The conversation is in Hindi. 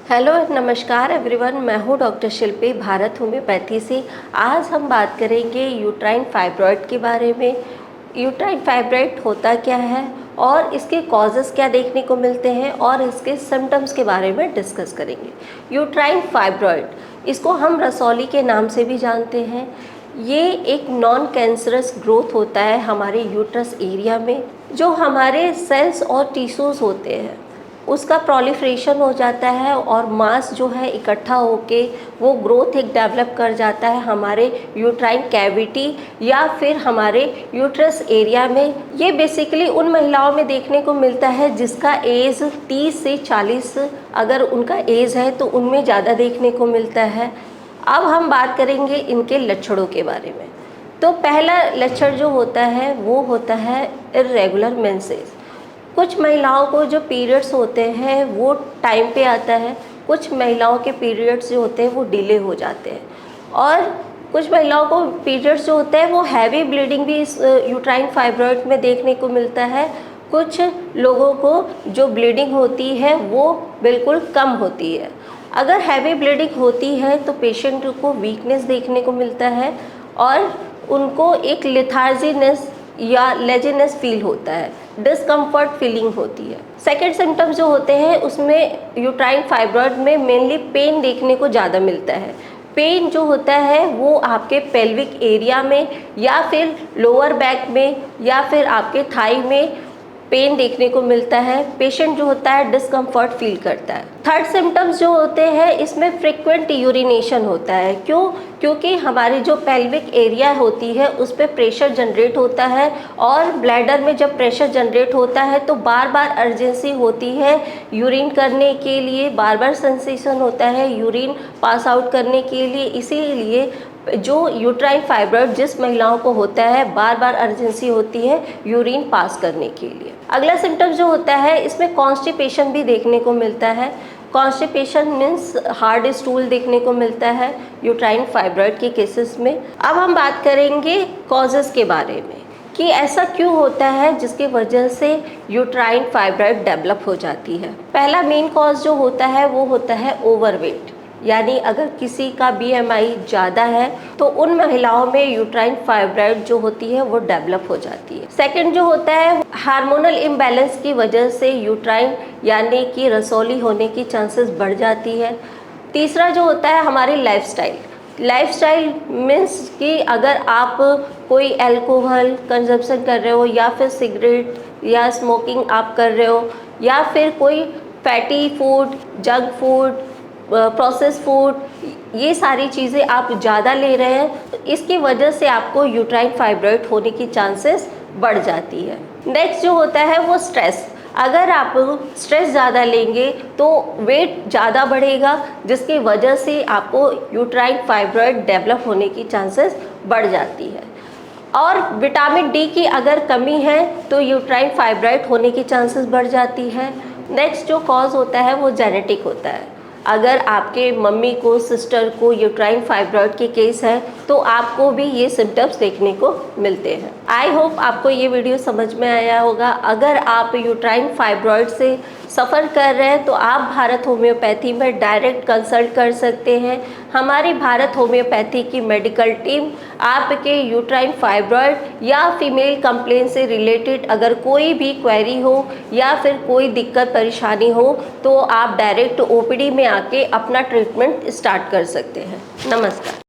हेलो नमस्कार एवरीवन, मैं हूँ डॉक्टर शिल्पी भारत होम्योपैथी से। आज हम बात करेंगे यूट्राइन फाइब्रॉइड के बारे में। यूट्राइन फाइब्रॉइड होता क्या है और इसके कॉजेज़ क्या देखने को मिलते हैं और इसके सिम्टम्स के बारे में डिस्कस करेंगे। यूट्राइन फाइब्रॉइड, इसको हम रसौली के नाम से भी जानते हैं। ये एक नॉन कैंसरस ग्रोथ होता है हमारे यूट्रस एरिया में। जो हमारे सेल्स और टिश्यूज़ होते हैं उसका प्रोलिफरेशन हो जाता है और मास जो है इकट्ठा होके वो ग्रोथ एक डेवलप कर जाता है हमारे यूट्राइन कैविटी या फिर हमारे यूट्रस एरिया में। ये बेसिकली उन महिलाओं में देखने को मिलता है जिसका एज 30 से 40 अगर उनका एज है तो उनमें ज़्यादा देखने को मिलता है। अब हम बात करेंगे इनके लक्षणों के बारे में। तो पहला लक्षण जो होता है वो होता है इर्रेगुलर मेंसेस। कुछ महिलाओं को जो पीरियड्स होते हैं वो टाइम पे आता है, कुछ महिलाओं के पीरियड्स जो होते हैं वो डिले हो जाते हैं और कुछ महिलाओं को पीरियड्स जो होते हैं वो हैवी ब्लीडिंग भी इस यूट्राइन फाइब्रॉइड में देखने को मिलता है। कुछ लोगों को जो ब्लीडिंग होती है वो बिल्कुल कम होती है। अगर हैवी ब्लीडिंग होती है तो पेशेंट को वीकनेस देखने को मिलता है और उनको एक लेथार्जीनेस या लेजीनेस फील होता है, डिस्कम्फर्ट फीलिंग होती है। सेकेंड सिम्टम्स जो होते हैं उसमें यूट्राइन फाइब्रॉइड में मेनली पेन देखने को ज़्यादा मिलता है। पेन जो होता है वो आपके पेल्विक एरिया में या फिर लोअर बैक में या फिर आपके थाई में पेन देखने को मिलता है। पेशेंट जो होता है डिस्कम्फर्ट फील करता है। थर्ड सिम्टम्स जो होते हैं इसमें फ्रिक्वेंट यूरिनेशन होता है। क्योंकि हमारी जो पेल्विक एरिया होती है उस पर प्रेशर जनरेट होता है और ब्लैडर में जब प्रेशर जनरेट होता है तो बार बार अर्जेंसी होती है यूरिन करने के लिए, बार बार सेंसेशन होता है यूरिन पास आउट करने के लिए। इसीलिए जो यूट्राइन फाइब्रॉइड जिस महिलाओं को होता है बार बार अर्जेंसी होती है यूरिन पास करने के लिए। अगला सिम्टम जो होता है इसमें कॉन्स्टिपेशन भी देखने को मिलता है। कॉन्स्टिपेशन मीन्स हार्ड स्टूल देखने को मिलता है यूट्राइन फाइब्रॉइड के केसेस में। अब हम बात करेंगे कॉजेज़ के बारे में कि ऐसा क्यों होता है जिसकी वजह से यूट्राइन फाइब्रॉइड डेवलप हो जाती है। पहला मेन कॉज जो होता है वो होता है ओवरवेट, यानी अगर किसी का BMI ज़्यादा है तो उन महिलाओं में यूट्राइन फाइब्रॉइड जो होती है वो डेवलप हो जाती है। सेकंड जो होता है हार्मोनल इम्बैलेंस की वजह से यूट्राइन यानी कि रसौली होने की चांसेस बढ़ जाती है। तीसरा जो होता है हमारी लाइफस्टाइल मीन्स कि अगर आप कोई अल्कोहल कंजप्शन कर रहे हो या फिर सिगरेट या स्मोकिंग आप कर रहे हो या फिर कोई fatty food, junk food, process food, ये सारी चीज़ें आप ज़्यादा ले रहे हैं तो इसकी वजह से आपको यूट्राइन फाइब्रॉइड होने की चांसेस बढ़ जाती है। नेक्स्ट जो होता है वो स्ट्रेस। अगर आप स्ट्रेस ज़्यादा लेंगे तो वेट ज़्यादा बढ़ेगा जिसकी वजह से आपको यूट्राइन फाइब्रॉइड डेवलप होने की चांसेस बढ़ जाती है। और विटामिन D की अगर कमी है तो यूट्राइन फाइब्रॉइड होने की चांसेस बढ़ जाती है। नेक्स्ट जो कॉज होता है वो जेनेटिक होता है। अगर आपके मम्मी को, सिस्टर को यूट्राइन फाइब्रॉइड के केस है तो आपको भी ये सिम्टम्स देखने को मिलते हैं। आई होप आपको ये वीडियो समझ में आया होगा। अगर आप यूट्राइन फाइब्रॉइड से सफ़र कर रहे हैं तो आप भारत होम्योपैथी में डायरेक्ट कंसल्ट कर सकते हैं। हमारी भारत होम्योपैथी की मेडिकल टीम आपके यूट्राइन फाइब्रॉइड या फीमेल कंप्लेन से रिलेटेड अगर कोई भी क्वेरी हो या फिर कोई दिक्कत परेशानी हो तो आप डायरेक्ट OPD में आके अपना ट्रीटमेंट स्टार्ट कर सकते हैं। नमस्कार।